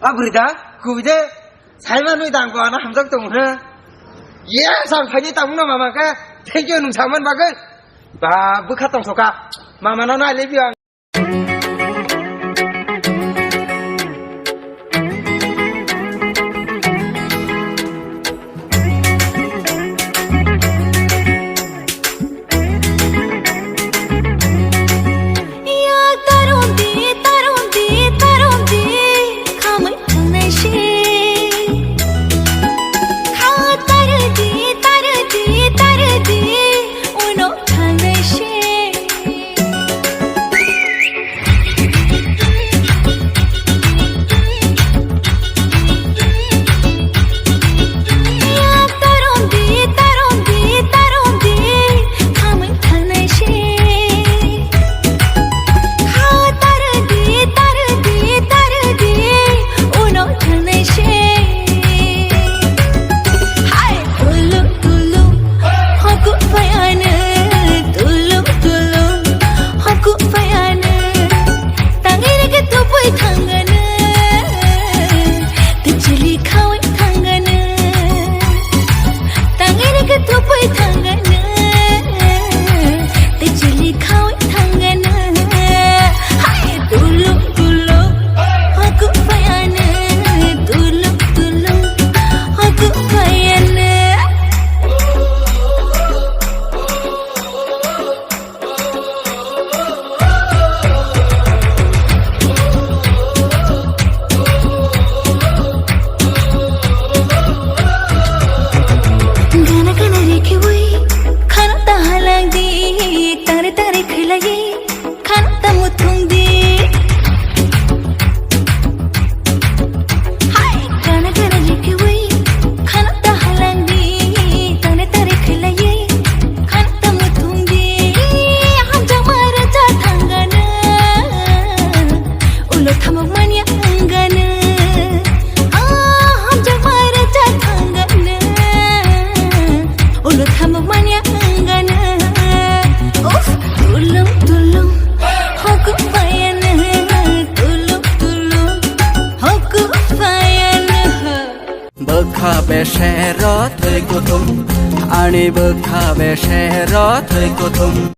아브리다 구비데 살만의 당고 하나 함정 동으로 예 상판이 당나 마마가 태교 농사만 막은 바 부카똥 소가 마마나 나리비앙 बखाबे शेर थै कुथुम आणि बखाबे शेर थै कुथुम